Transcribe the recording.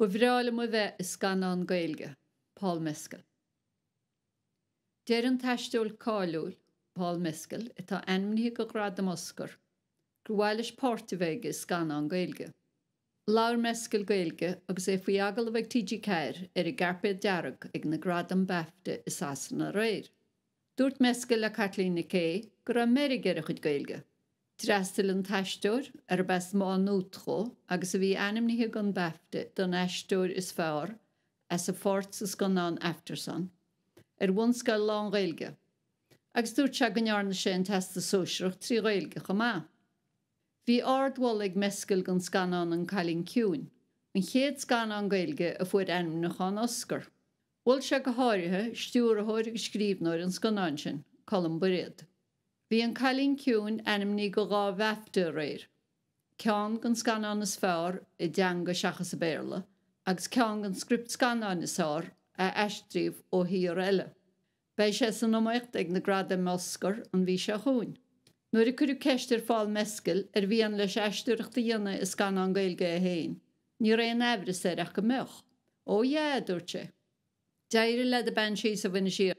Ba bhrála mo bheith is scanán gailge, Paul Mescal. Déir an taisteúil cáiliúil, Paul Mescal, atá ainmnithe go gradam oscar, grúhailis pórtaveige is scanán gailge. Laur Mescal gailge agus é faoi agal bheith TG Cair ar I garpe dearag ag na gradam befte is asan a réir. Dúirt Mescal le Catlín Cé gur a merig ar a chud gailge. Drastal an taisteúir ar bes má nútró agus a bhí ainmnithe gon befte don aisteúir is fearr as a fort is gonán Afterson ar bhunscail lán gailge. Agus dúirt se gnearna sé an testa sóisireach trí gailge chomá. Bhí ardhil ag Mescal gon scanán an Cailín Ciún, an chéad scanán gailge a fuair ainmnachán oscar. Bhfuil se go háirithe stúr a thóir ag scríbnóir an scanán sin, colm buréad. Bhí an Cailín Ciún ainmní go gá bhefte réir. Ceann gon scanán is fearr I deang go seachas a béirla, agus ceann gon script scanán is ár a eistríomh ó híor eile. Bei sé san nómaíocht ag na gradam oscar an bhí se chuin. Nuair a curú ceistir fáil Mescal ar bhíon leis eisteúireachta dhéanana is scanán gailge a héin. Ní réon ebris ar ach go meach. Ó dhé, dúirt sé. Deir le a ben síos a bhaine siar.